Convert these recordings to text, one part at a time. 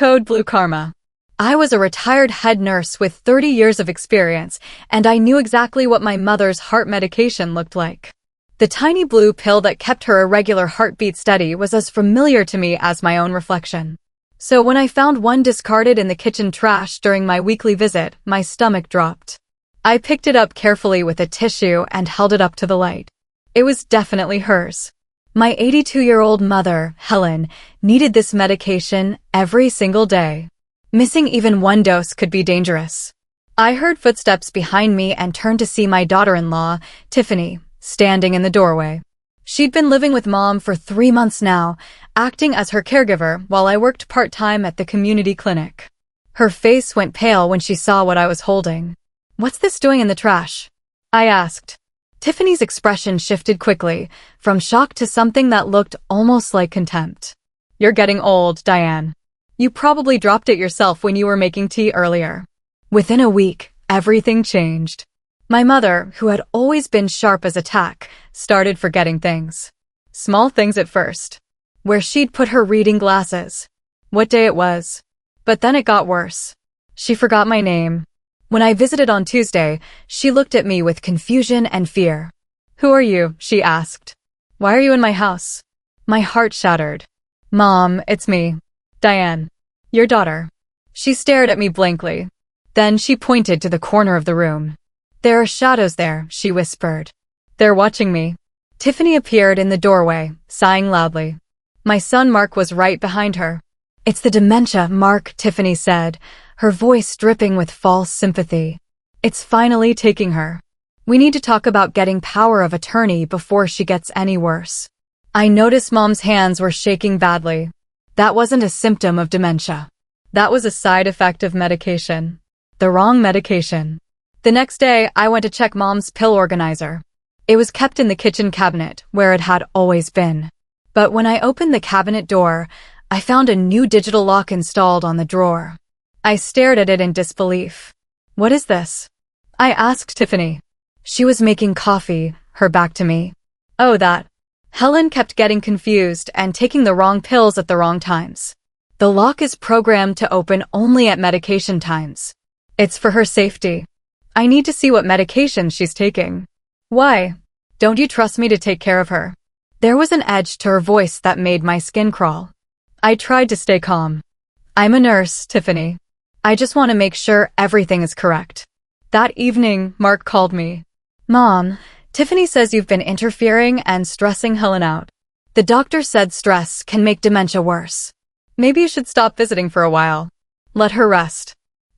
Code Blue Karma. I was a retired head nurse with 30 years of experience, and I knew exactly what my mother's heart medication looked like. The tiny blue pill that kept her irregular heartbeat steady was as familiar to me as my own reflection. So when I found one discarded in the kitchen trash during my weekly visit, my stomach dropped. I picked it up carefully with a tissue and held it up to the light. It was definitely hers. My 82-year-old mother, Helen, needed this medication every single day. Missing even one dose could be dangerous. I heard footsteps behind me and turned to see my daughter-in-law, Tiffany, standing in the doorway. She'd been living with Mom for 3 months now, acting as her caregiver while I worked part-time at the community clinic. Her face went pale when she saw what I was holding. "What's this doing in the trash?" I asked. Tiffany's expression shifted quickly, from shock to something that looked almost like contempt. "You're getting old, Diane. You probably dropped it yourself when you were making tea earlier." Within a week, everything changed. My mother, who had always been sharp as a tack, started forgetting things. Small things at first. Where she'd put her reading glasses. What day it was. But then it got worse. She forgot my name. When I visited on Tuesday, she looked at me with confusion and fear. "Who are you?" she asked. "Why are you in my house?" My heart shattered. "Mom, it's me. Diane. Your daughter." She stared at me blankly. Then she pointed to the corner of the room. "There are shadows there," she whispered. "They're watching me." Tiffany appeared in the doorway, sighing loudly. My son Mark was right behind her. "It's the dementia, Mark," Tiffany said, her voice dripping with false sympathy. "It's finally taking her. We need to talk about getting power of attorney before she gets any worse." I noticed Mom's hands were shaking badly. That wasn't a symptom of dementia. That was a side effect of medication. The wrong medication. The next day, I went to check Mom's pill organizer. It was kept in the kitchen cabinet, where it had always been. But when I opened the cabinet door, I found a new digital lock installed on the drawer. I stared at it in disbelief. "What is this?" I asked Tiffany. She was making coffee, her back to me. "Oh, that." Helen kept getting confused and taking the wrong pills at the wrong times. "The lock is programmed to open only at medication times. It's for her safety. I need to see what medication she's taking." "Why? Don't you trust me to take care of her?" There was an edge to her voice that made my skin crawl. I tried to stay calm. "I'm a nurse, Tiffany. I just want to make sure everything is correct." That evening, Mark called me. "Mom, Tiffany says you've been interfering and stressing Helen out. The doctor said stress can make dementia worse. Maybe you should stop visiting for a while. Let her rest."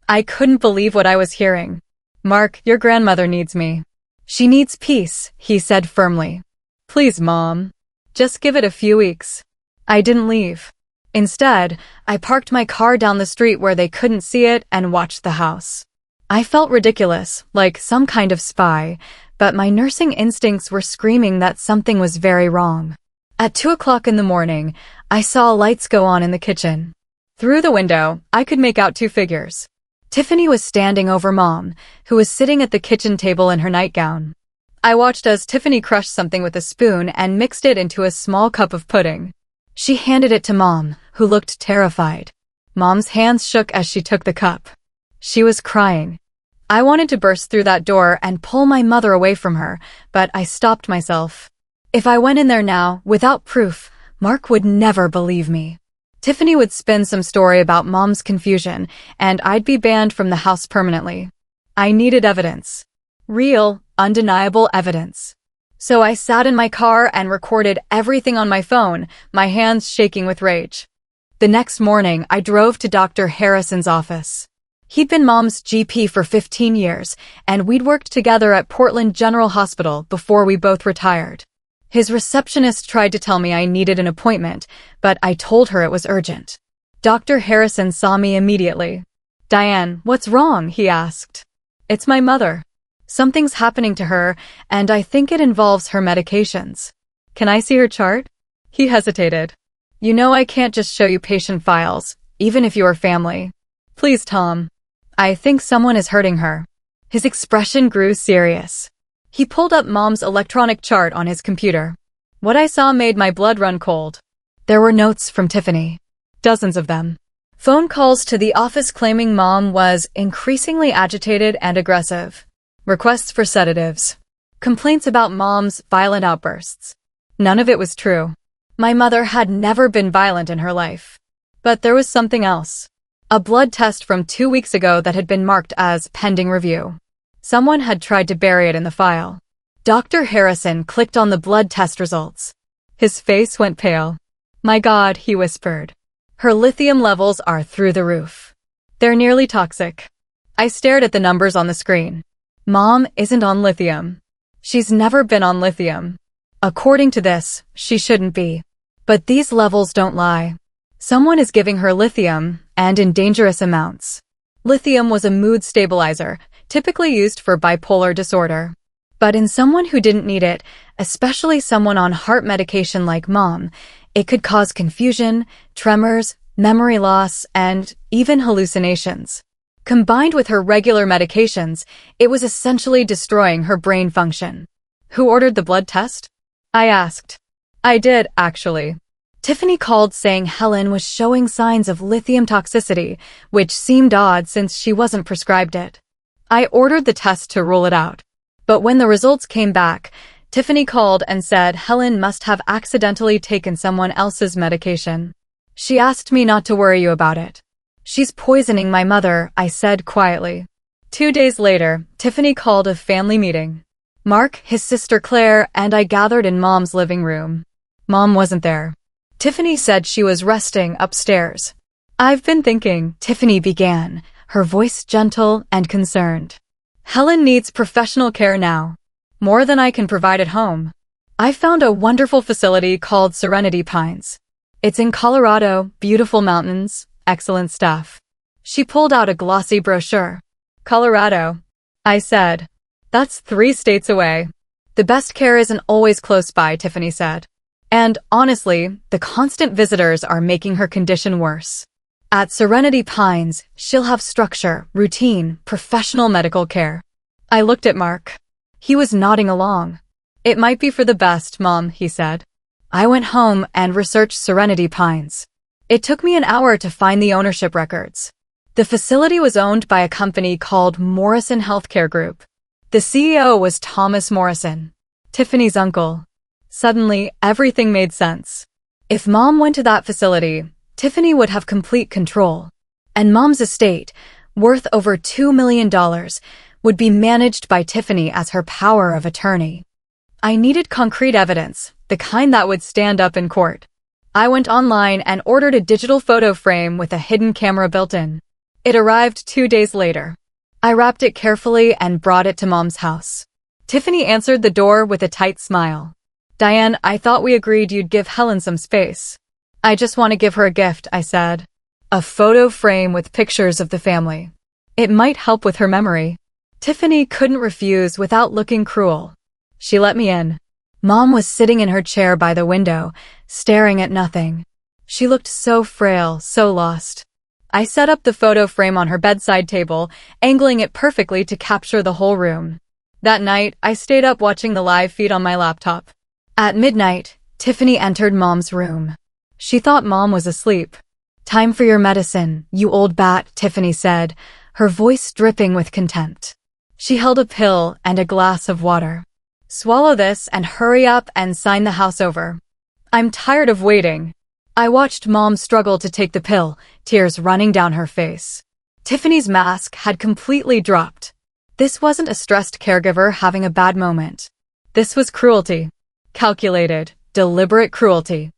I couldn't believe what I was hearing. "Mark, your grandmother needs me." "She needs peace," he said firmly. "Please, Mom. Just give it a few weeks." I didn't leave. Instead, I parked my car down the street where they couldn't see it and watched the house. I felt ridiculous, like some kind of spy, but my nursing instincts were screaming that something was very wrong. At 2 o'clock in the morning, I saw lights go on in the kitchen. Through the window, I could make out 2 figures. Tiffany was standing over Mom, who was sitting at the kitchen table in her nightgown. I watched as Tiffany crushed something with a spoon and mixed it into a small cup of pudding. She handed it to Mom, who looked terrified. Mom's hands shook as she took the cup. She was crying. I wanted to burst through that door and pull my mother away from her, but I stopped myself. If I went in there now, without proof, Mark would never believe me. Tiffany would spin some story about Mom's confusion, and I'd be banned from the house permanently. I needed evidence. Real, undeniable evidence. So I sat in my car and recorded everything on my phone, my hands shaking with rage. The next morning, I drove to Dr. Harrison's office. He'd been Mom's GP for 15 years, and we'd worked together at Portland General Hospital before we both retired. His receptionist tried to tell me I needed an appointment, but I told her it was urgent. Dr. Harrison saw me immediately. "Diane, what's wrong?" he asked. "It's my mother. Something's happening to her, and I think it involves her medications. Can I see her chart?" He hesitated. "You know I can't just show you patient files, even if you are family." "Please, Tom. I think someone is hurting her." His expression grew serious. He pulled up Mom's electronic chart on his computer. What I saw made my blood run cold. There were notes from Tiffany. Dozens of them. Phone calls to the office claiming mom was increasingly agitated and aggressive. Requests for sedatives. Complaints about mom's violent outbursts. None of it was true. My mother had never been violent in her life. But there was something else. A blood test from 2 weeks ago that had been marked as pending review. Someone had tried to bury it in the file. Dr. Harrison clicked on the blood test results. His face went pale. "My God," he whispered. "Her lithium levels are through the roof. They're nearly toxic." I stared at the numbers on the screen. Mom isn't on lithium. She's never been on lithium. According to this, she shouldn't be. But these levels don't lie. Someone is giving her lithium, and in dangerous amounts. Lithium was a mood stabilizer, typically used for bipolar disorder. But in someone who didn't need it, especially someone on heart medication like mom, it could cause confusion, tremors, memory loss, and even hallucinations. Combined with her regular medications, it was essentially destroying her brain function. "Who ordered the blood test?" I asked. "I did, actually." Tiffany called saying Helen was showing signs of lithium toxicity, which seemed odd since she wasn't prescribed it. I ordered the test to rule it out. But when the results came back, Tiffany called and said Helen must have accidentally taken someone else's medication. She asked me not to worry you about it. "She's poisoning my mother," I said quietly. 2 days later, Tiffany called a family meeting. Mark, his sister Claire, and I gathered in Mom's living room. Mom wasn't there. Tiffany said she was resting upstairs. "I've been thinking," Tiffany began, her voice gentle and concerned. "Helen needs professional care now. More than I can provide at home. I found a wonderful facility called Serenity Pines. It's in Colorado, beautiful mountains, excellent staff." She pulled out a glossy brochure. "Colorado," I said. "That's 3 states away." "The best care isn't always close by," Tiffany said. "And honestly, the constant visitors are making her condition worse. At Serenity Pines, she'll have structure, routine, professional medical care." I looked at Mark. He was nodding along. "It might be for the best, Mom," he said. I went home and researched Serenity Pines. It took me an hour to find the ownership records. The facility was owned by a company called Morrison Healthcare Group. The CEO was Thomas Morrison, Tiffany's uncle. Suddenly, everything made sense. If Mom went to that facility, Tiffany would have complete control. And Mom's estate, worth over $2 million, would be managed by Tiffany as her power of attorney. I needed concrete evidence, the kind that would stand up in court. I went online and ordered a digital photo frame with a hidden camera built in. It arrived 2 days later. I wrapped it carefully and brought it to Mom's house. Tiffany answered the door with a tight smile. "Diane, I thought we agreed you'd give Helen some space." "I just want to give her a gift," I said. "A photo frame with pictures of the family. It might help with her memory." Tiffany couldn't refuse without looking cruel. She let me in. Mom was sitting in her chair by the window, staring at nothing. She looked so frail, so lost. I set up the photo frame on her bedside table, angling it perfectly to capture the whole room. That night, I stayed up watching the live feed on my laptop. At midnight, Tiffany entered Mom's room. She thought Mom was asleep. "Time for your medicine, you old bat," Tiffany said, her voice dripping with contempt. She held a pill and a glass of water. "Swallow this and hurry up and sign the house over." "I'm tired of waiting." I watched Mom struggle to take the pill, tears running down her face. Tiffany's mask had completely dropped. This wasn't a stressed caregiver having a bad moment. This was cruelty. Calculated, deliberate cruelty.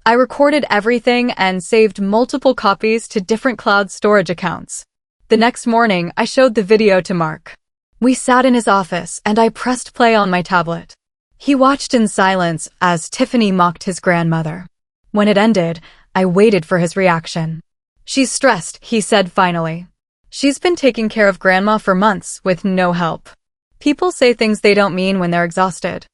I recorded everything and saved multiple copies to different cloud storage accounts. The next morning, I showed the video to Mark. We sat in his office and I pressed play on my tablet. He watched in silence as Tiffany mocked his grandmother. When it ended, I waited for his reaction. "She's stressed," he said finally. "She's been taking care of Grandma for months with no help. People say things they don't mean when they're exhausted."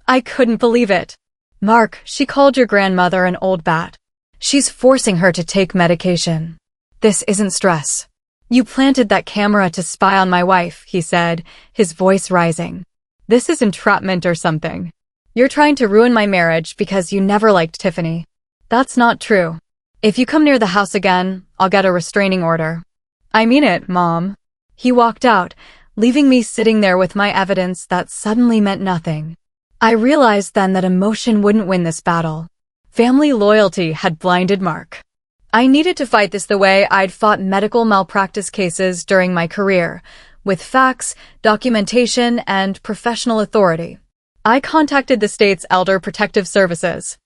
I couldn't believe it. "Mark, she called your grandmother an old bat. She's forcing her to take medication. This isn't stress. You planted that camera to spy on my wife," he said, his voice rising. "This is entrapment or something. You're trying to ruin my marriage because you never liked Tiffany." "That's not true." If you come near the house again, I'll get a restraining order. I mean it, Mom. He walked out, leaving me sitting there with my evidence that suddenly meant nothing. I realized then that emotion wouldn't win this battle. Family loyalty had blinded Mark. I needed to fight this the way I'd fought medical malpractice cases during my career, with facts, documentation, and professional authority. I contacted the state's Elder Protective Services.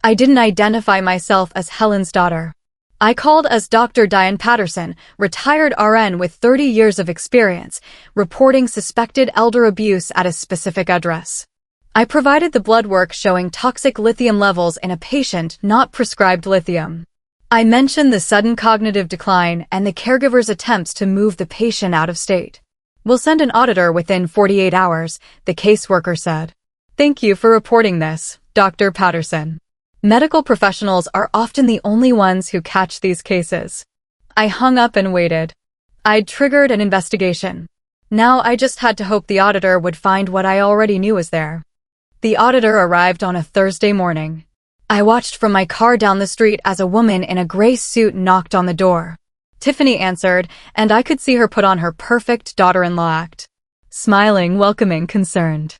I didn't identify myself as Helen's daughter. I called as Dr. Diane Patterson, retired RN with 30 years of experience, reporting suspected elder abuse at a specific address. I provided the blood work showing toxic lithium levels in a patient not prescribed lithium. I mentioned the sudden cognitive decline and the caregiver's attempts to move the patient out of state. We'll send an auditor within 48 hours, the caseworker said. Thank you for reporting this, Dr. Patterson. Medical professionals are often the only ones who catch these cases. I hung up and waited. I'd triggered an investigation. Now I just had to hope the auditor would find what I already knew was there. The auditor arrived on a Thursday morning. I watched from my car down the street as a woman in a gray suit knocked on the door. Tiffany answered, and I could see her put on her perfect daughter-in-law act. Smiling, welcoming, concerned.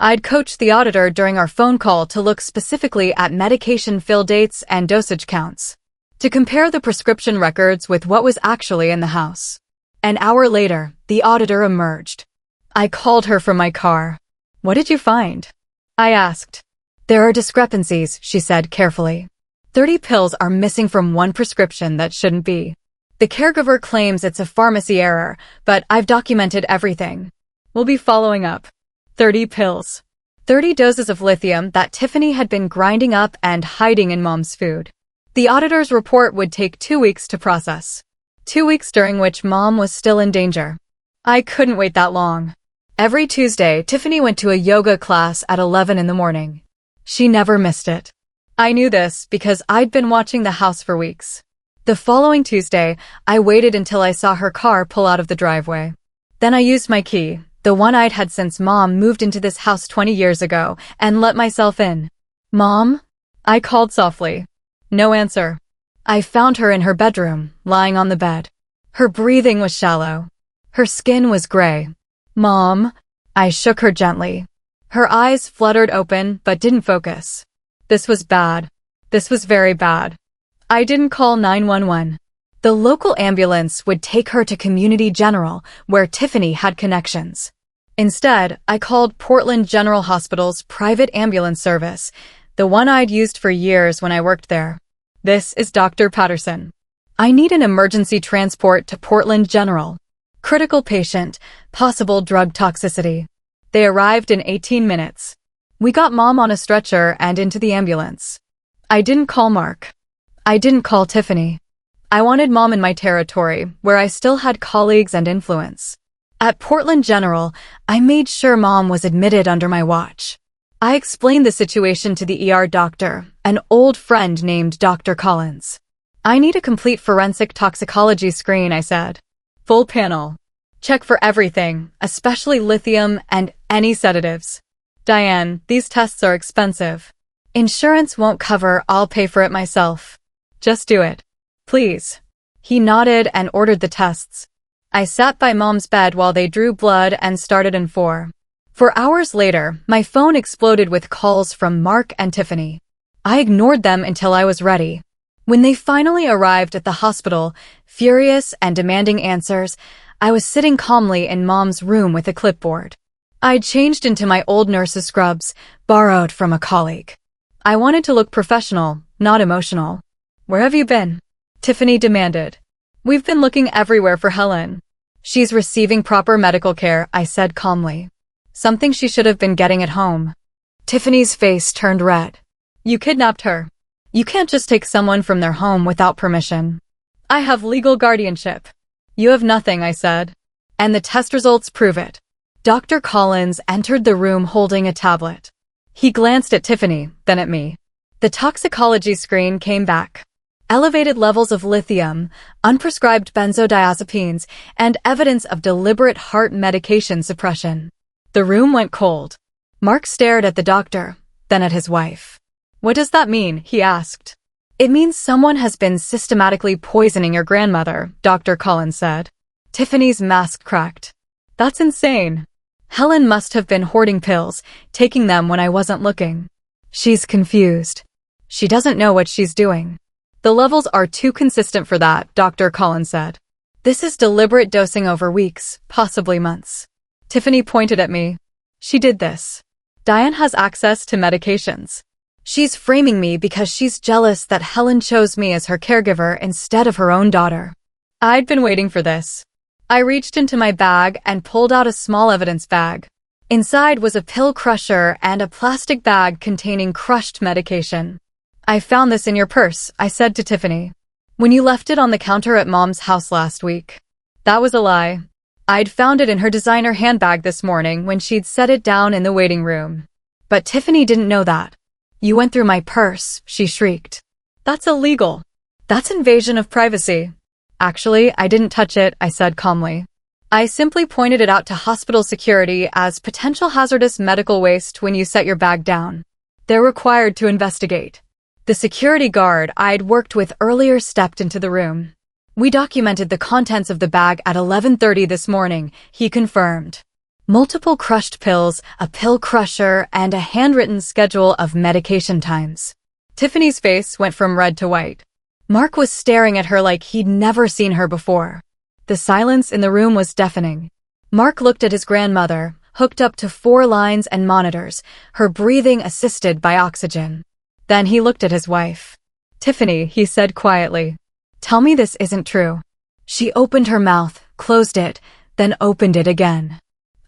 I'd coached the auditor during our phone call to look specifically at medication fill dates and dosage counts, to compare the prescription records with what was actually in the house. An hour later, the auditor emerged. I called her from my car. What did you find? I asked. There are discrepancies, she said carefully. 30 pills are missing from one prescription that shouldn't be. The caregiver claims it's a pharmacy error, but I've documented everything. We'll be following up. 30 pills. 30 doses of lithium that Tiffany had been grinding up and hiding in Mom's food. The auditor's report would take 2 weeks to process. 2 weeks during which Mom was still in danger. I couldn't wait that long. Every Tuesday, Tiffany went to a yoga class at 11 in the morning. She never missed it. I knew this because I'd been watching the house for weeks. The following Tuesday, I waited until I saw her car pull out of the driveway. Then I used my key, the one I'd had since Mom moved into this house 20 years ago, and let myself in. Mom? I called softly. No answer. I found her in her bedroom, lying on the bed. Her breathing was shallow. Her skin was gray. Mom? I shook her gently. Her eyes fluttered open but didn't focus. This was bad. This was very bad. I didn't call 911. The local ambulance would take her to Community General, where Tiffany had connections. Instead, I called Portland General Hospital's private ambulance service, the one I'd used for years when I worked there. This is Dr. Patterson. I need an emergency transport to Portland General. Critical patient, possible drug toxicity. They arrived in 18 minutes. We got Mom on a stretcher and into the ambulance. I didn't call Mark. I didn't call Tiffany. I wanted Mom in my territory, where I still had colleagues and influence. At Portland General, I made sure Mom was admitted under my watch. I explained the situation to the ER doctor, an old friend named Dr. Collins. I need a complete forensic toxicology screen, I said. Full panel. Check for everything, especially lithium and any sedatives. Diane, these tests are expensive. Insurance won't cover, I'll pay for it myself. Just do it. Please. He nodded and ordered the tests. I sat by Mom's bed while they drew blood and started in 4. For hours later, my phone exploded with calls from Mark and Tiffany. I ignored them until I was ready. When they finally arrived at the hospital, furious and demanding answers, I was sitting calmly in Mom's room with a clipboard. I'd changed into my old nurse's scrubs, borrowed from a colleague. I wanted to look professional, not emotional. Where have you been? Tiffany demanded. We've been looking everywhere for Helen. She's receiving proper medical care, I said calmly. Something she should have been getting at home. Tiffany's face turned red. You kidnapped her. You can't just take someone from their home without permission. I have legal guardianship. You have nothing, I said. And the test results prove it. Dr. Collins entered the room holding a tablet. He glanced at Tiffany, then at me. The toxicology screen came back. Elevated levels of lithium, unprescribed benzodiazepines, and evidence of deliberate heart medication suppression. The room went cold. Mark stared at the doctor, then at his wife. What does that mean? He asked. It means someone has been systematically poisoning your grandmother, Dr. Collins said. Tiffany's mask cracked. That's insane. Helen must have been hoarding pills, taking them when I wasn't looking. She's confused. She doesn't know what she's doing. The levels are too consistent for that, Dr. Collins said. This is deliberate dosing over weeks, possibly months. Tiffany pointed at me. She did this. Diane has access to medications. She's framing me because she's jealous that Helen chose me as her caregiver instead of her own daughter. I'd been waiting for this. I reached into my bag and pulled out a small evidence bag. Inside was a pill crusher and a plastic bag containing crushed medication. I found this in your purse, I said to Tiffany, when you left it on the counter at Mom's house last week. That was a lie. I'd found it in her designer handbag this morning when she'd set it down in the waiting room. But Tiffany didn't know that. You went through my purse, she shrieked. That's illegal. That's invasion of privacy. Actually, I didn't touch it, I said calmly. I simply pointed it out to hospital security as potential hazardous medical waste when you set your bag down. They're required to investigate. The security guard I'd worked with earlier stepped into the room. We documented the contents of the bag at 11:30 this morning, he confirmed. Multiple crushed pills, a pill crusher, and a handwritten schedule of medication times. Tiffany's face went from red to white. Mark was staring at her like he'd never seen her before. The silence in the room was deafening. Mark looked at his grandmother, hooked up to 4 lines and monitors, her breathing assisted by oxygen. Then he looked at his wife. Tiffany, he said quietly. Tell me this isn't true. She opened her mouth, closed it, then opened it again.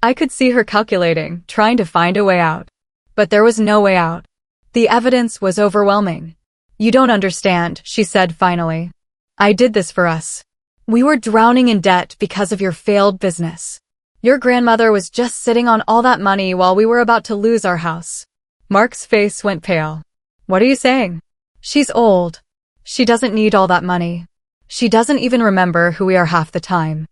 I could see her calculating, trying to find a way out. But there was no way out. The evidence was overwhelming. You don't understand, she said finally. I did this for us. We were drowning in debt because of your failed business. Your grandmother was just sitting on all that money while we were about to lose our house. Mark's face went pale. What are you saying? She's old. She doesn't need all that money. She doesn't even remember who we are half the time.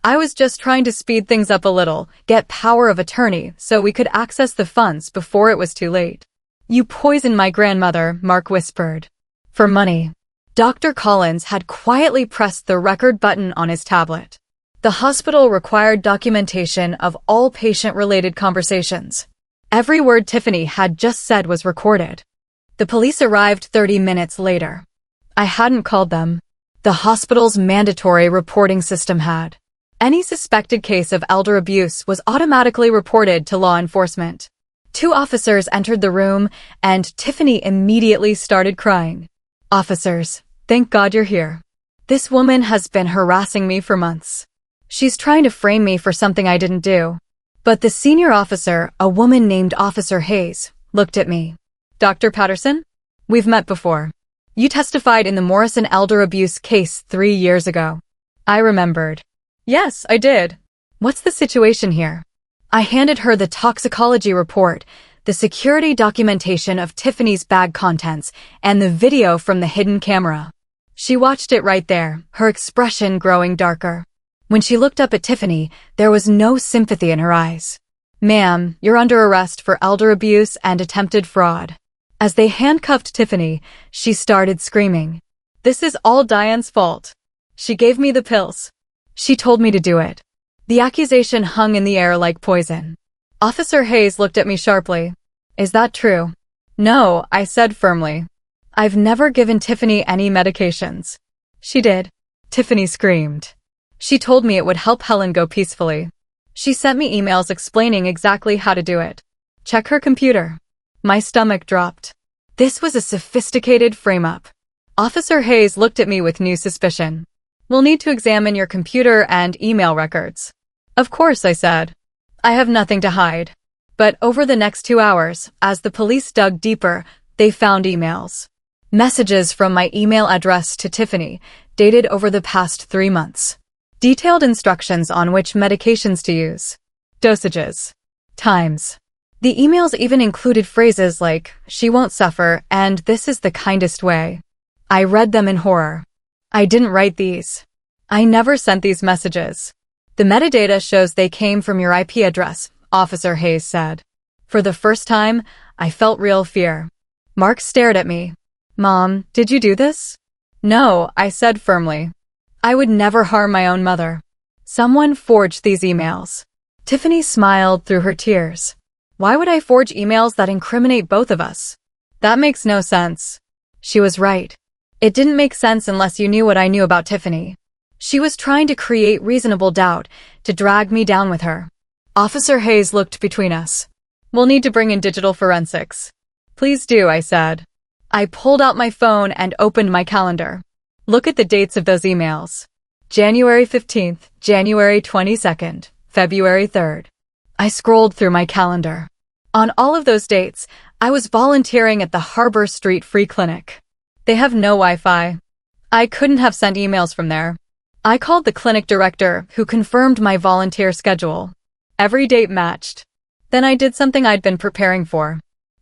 I was just trying to speed things up a little, get power of attorney so we could access the funds before it was too late. You poisoned my grandmother, Mark whispered. For money. Dr. Collins had quietly pressed the record button on his tablet. The hospital required documentation of all patient-related conversations. Every word Tiffany had just said was recorded. The police arrived 30 minutes later. I hadn't called them. The hospital's mandatory reporting system had. Any suspected case of elder abuse was automatically reported to law enforcement. 2 officers entered the room, and Tiffany immediately started crying. Officers, thank God you're here. This woman has been harassing me for months. She's trying to frame me for something I didn't do. But the senior officer, a woman named Officer Hayes, looked at me. Dr. Patterson? We've met before. You testified in the Morrison elder abuse case 3 years ago. I remembered. Yes, I did. What's the situation here? I handed her the toxicology report, the security documentation of Tiffany's bag contents, and the video from the hidden camera. She watched it right there, her expression growing darker. When she looked up at Tiffany, there was no sympathy in her eyes. Ma'am, you're under arrest for elder abuse and attempted fraud. As they handcuffed Tiffany, she started screaming. This is all Diane's fault. She gave me the pills. She told me to do it. The accusation hung in the air like poison. Officer Hayes looked at me sharply. Is that true? No, I said firmly. I've never given Tiffany any medications. She did. Tiffany screamed. She told me it would help Helen go peacefully. She sent me emails explaining exactly how to do it. Check her computer. My stomach dropped. This was a sophisticated frame-up. Officer Hayes looked at me with new suspicion. We'll need to examine your computer and email records. Of course, I said. I have nothing to hide. But over the next 2 hours, as the police dug deeper, they found emails. Messages from my email address to Tiffany, dated over the past 3 months. Detailed instructions on which medications to use. Dosages. Times. The emails even included phrases like, she won't suffer, and this is the kindest way. I read them in horror. I didn't write these. I never sent these messages. The metadata shows they came from your IP address, Officer Hayes said. For the first time, I felt real fear. Mark stared at me. Mom, did you do this? No, I said firmly. I would never harm my own mother. Someone forged these emails. Tiffany smiled through her tears. Why would I forge emails that incriminate both of us? That makes no sense. She was right. It didn't make sense unless you knew what I knew about Tiffany. She was trying to create reasonable doubt, to drag me down with her. Officer Hayes looked between us. We'll need to bring in digital forensics. Please do, I said. I pulled out my phone and opened my calendar. Look at the dates of those emails. January 15th, January 22nd, February 3rd. I scrolled through my calendar. On all of those dates, I was volunteering at the Harbor Street Free Clinic. They have no Wi-Fi. I couldn't have sent emails from there. I called the clinic director, who confirmed my volunteer schedule. Every date matched. Then I did something I'd been preparing for.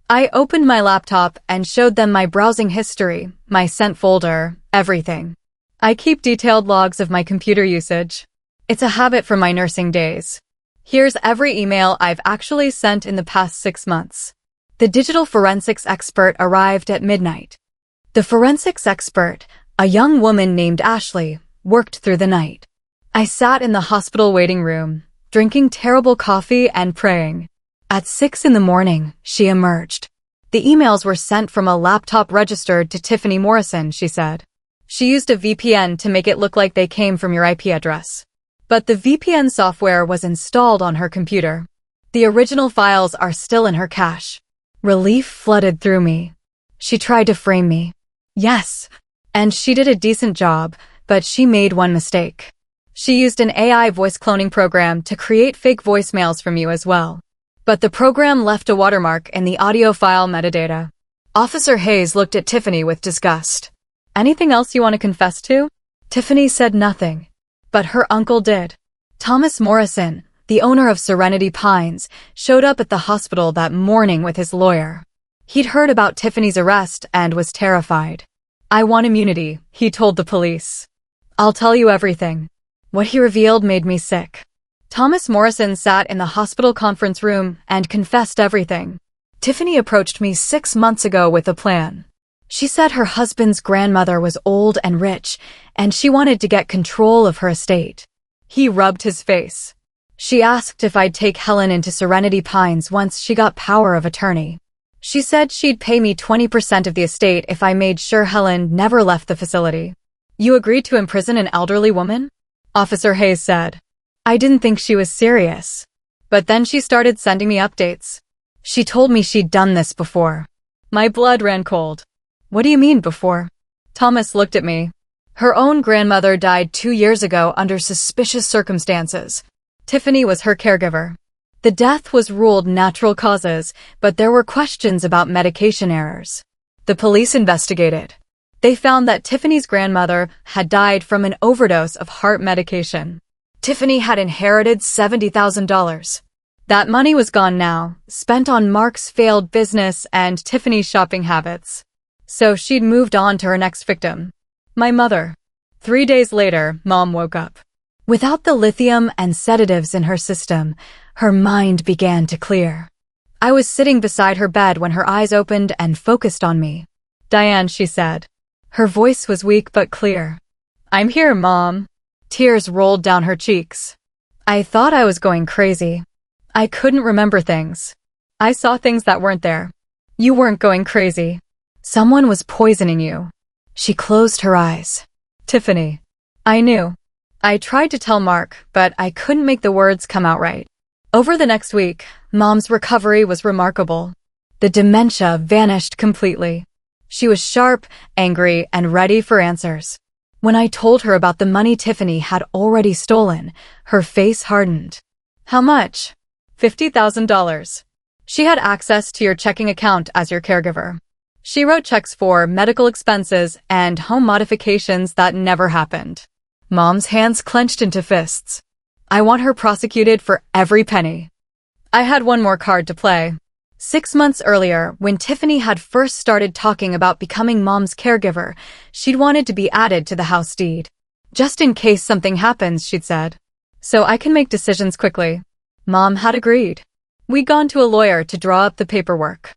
I opened my laptop and showed them my browsing history, my sent folder, everything. I keep detailed logs of my computer usage. It's a habit from my nursing days. Here's every email I've actually sent in the past 6 months. The digital forensics expert arrived at midnight. The forensics expert, a young woman named Ashley, worked through the night. I sat in the hospital waiting room, drinking terrible coffee and praying. At 6 in the morning, she emerged. The emails were sent from a laptop registered to Tiffany Morrison, she said. She used a VPN to make it look like they came from your IP address. But the VPN software was installed on her computer. The original files are still in her cache. Relief flooded through me. She tried to frame me. Yes. And she did a decent job, but she made one mistake. She used an AI voice cloning program to create fake voicemails from you as well. But the program left a watermark in the audio file metadata. Officer Hayes looked at Tiffany with disgust. Anything else you want to confess to? Tiffany said nothing. But her uncle did. Thomas Morrison, the owner of Serenity Pines, showed up at the hospital that morning with his lawyer. He'd heard about Tiffany's arrest and was terrified. I want immunity, he told the police. I'll tell you everything. What he revealed made me sick. Thomas Morrison sat in the hospital conference room and confessed everything. Tiffany approached me 6 months ago with a plan. She said her husband's grandmother was old and rich, and she wanted to get control of her estate. He rubbed his face. She asked if I'd take Helen into Serenity Pines once she got power of attorney. She said she'd pay me 20% of the estate if I made sure Helen never left the facility. You agreed to imprison an elderly woman? Officer Hayes said. I didn't think she was serious. But then she started sending me updates. She told me she'd done this before. My blood ran cold. What do you mean before? Thomas looked at me. Her own grandmother died 2 years ago under suspicious circumstances. Tiffany was her caregiver. The death was ruled natural causes, but there were questions about medication errors. The police investigated. They found that Tiffany's grandmother had died from an overdose of heart medication. Tiffany had inherited $70,000. That money was gone now, spent on Mark's failed business and Tiffany's shopping habits. So she'd moved on to her next victim. My mother. 3 days later, Mom woke up. Without the lithium and sedatives in her system, her mind began to clear. I was sitting beside her bed when her eyes opened and focused on me. Diane, she said. Her voice was weak but clear. I'm here, Mom. Tears rolled down her cheeks. I thought I was going crazy. I couldn't remember things. I saw things that weren't there. You weren't going crazy. Someone was poisoning you. She closed her eyes. Tiffany. I knew. I tried to tell Mark, but I couldn't make the words come out right. Over the next week, Mom's recovery was remarkable. The dementia vanished completely. She was sharp, angry, and ready for answers. When I told her about the money Tiffany had already stolen, her face hardened. How much? $50,000. She had access to your checking account as your caregiver. She wrote checks for medical expenses and home modifications that never happened. Mom's hands clenched into fists. I want her prosecuted for every penny. I had one more card to play. 6 months earlier, when Tiffany had first started talking about becoming Mom's caregiver, she'd wanted to be added to the house deed. Just in case something happens, she'd said. So I can make decisions quickly. Mom had agreed. We'd gone to a lawyer to draw up the paperwork.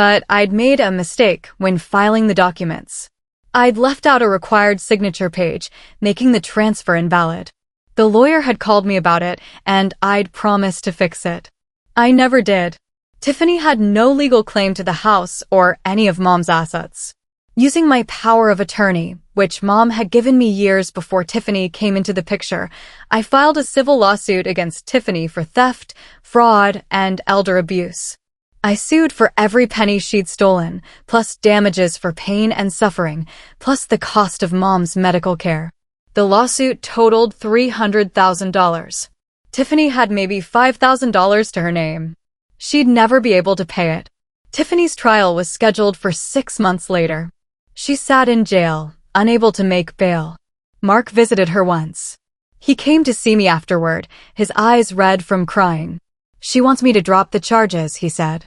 But I'd made a mistake when filing the documents. I'd left out a required signature page, making the transfer invalid. The lawyer had called me about it, and I'd promised to fix it. I never did. Tiffany had no legal claim to the house or any of Mom's assets. Using my power of attorney, which Mom had given me years before Tiffany came into the picture, I filed a civil lawsuit against Tiffany for theft, fraud, and elder abuse. I sued for every penny she'd stolen, plus damages for pain and suffering, plus the cost of Mom's medical care. The lawsuit totaled $300,000. Tiffany had maybe $5,000 to her name. She'd never be able to pay it. Tiffany's trial was scheduled for 6 months later. She sat in jail, unable to make bail. Mark visited her once. He came to see me afterward, his eyes red from crying. "She wants me to drop the charges," he said.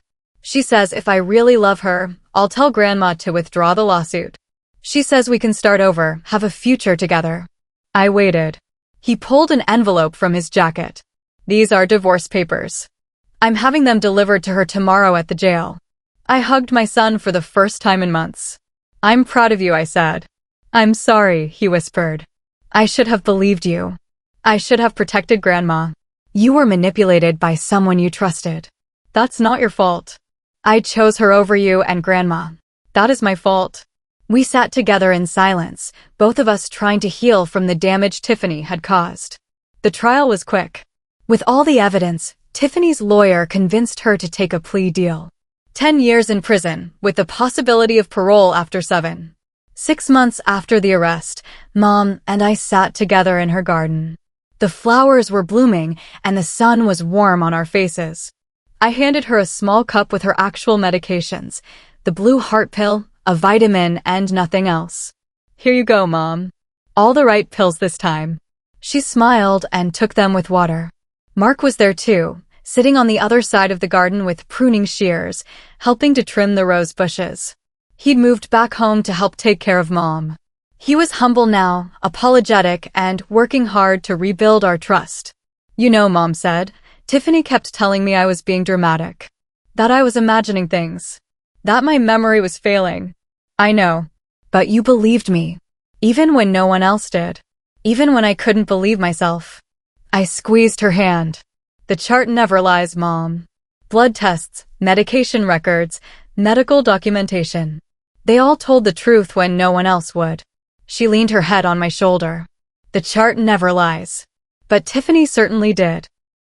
"She says if I really love her, I'll tell Grandma to withdraw the lawsuit. She says we can start over, have a future together." I waited. He pulled an envelope from his jacket. "These are divorce papers. I'm having them delivered to her tomorrow at the jail." I hugged my son for the first time in months. "I'm proud of you," I said. "I'm sorry," he whispered. "I should have believed you. I should have protected Grandma. You were manipulated by someone you trusted. That's not your fault. I chose her over you and Grandma. That is my fault." We sat together in silence, both of us trying to heal from the damage Tiffany had caused. The trial was quick. With all the evidence, Tiffany's lawyer convinced her to take a plea deal. 10 years in prison, with the possibility of parole after 7. 6 months after the arrest, Mom and I sat together in her garden. The flowers were blooming, and the sun was warm on our faces. I handed her a small cup with her actual medications, the blue heart pill, a vitamin, and nothing else. "Here you go, Mom. All the right pills this time." She smiled and took them with water. Mark was there too, sitting on the other side of the garden with pruning shears, helping to trim the rose bushes. He'd moved back home to help take care of Mom. He was humble now, apologetic, and working hard to rebuild our trust. "You know," Mom said, "Tiffany kept telling me I was being dramatic. That I was imagining things. That my memory was failing. I know. But you believed me. Even when no one else did. Even when I couldn't believe myself." I squeezed her hand. "The chart never lies, Mom. Blood tests, medication records, medical documentation. They all told the truth when no one else would." She leaned her head on my shoulder. "The chart never lies. But Tiffany certainly did.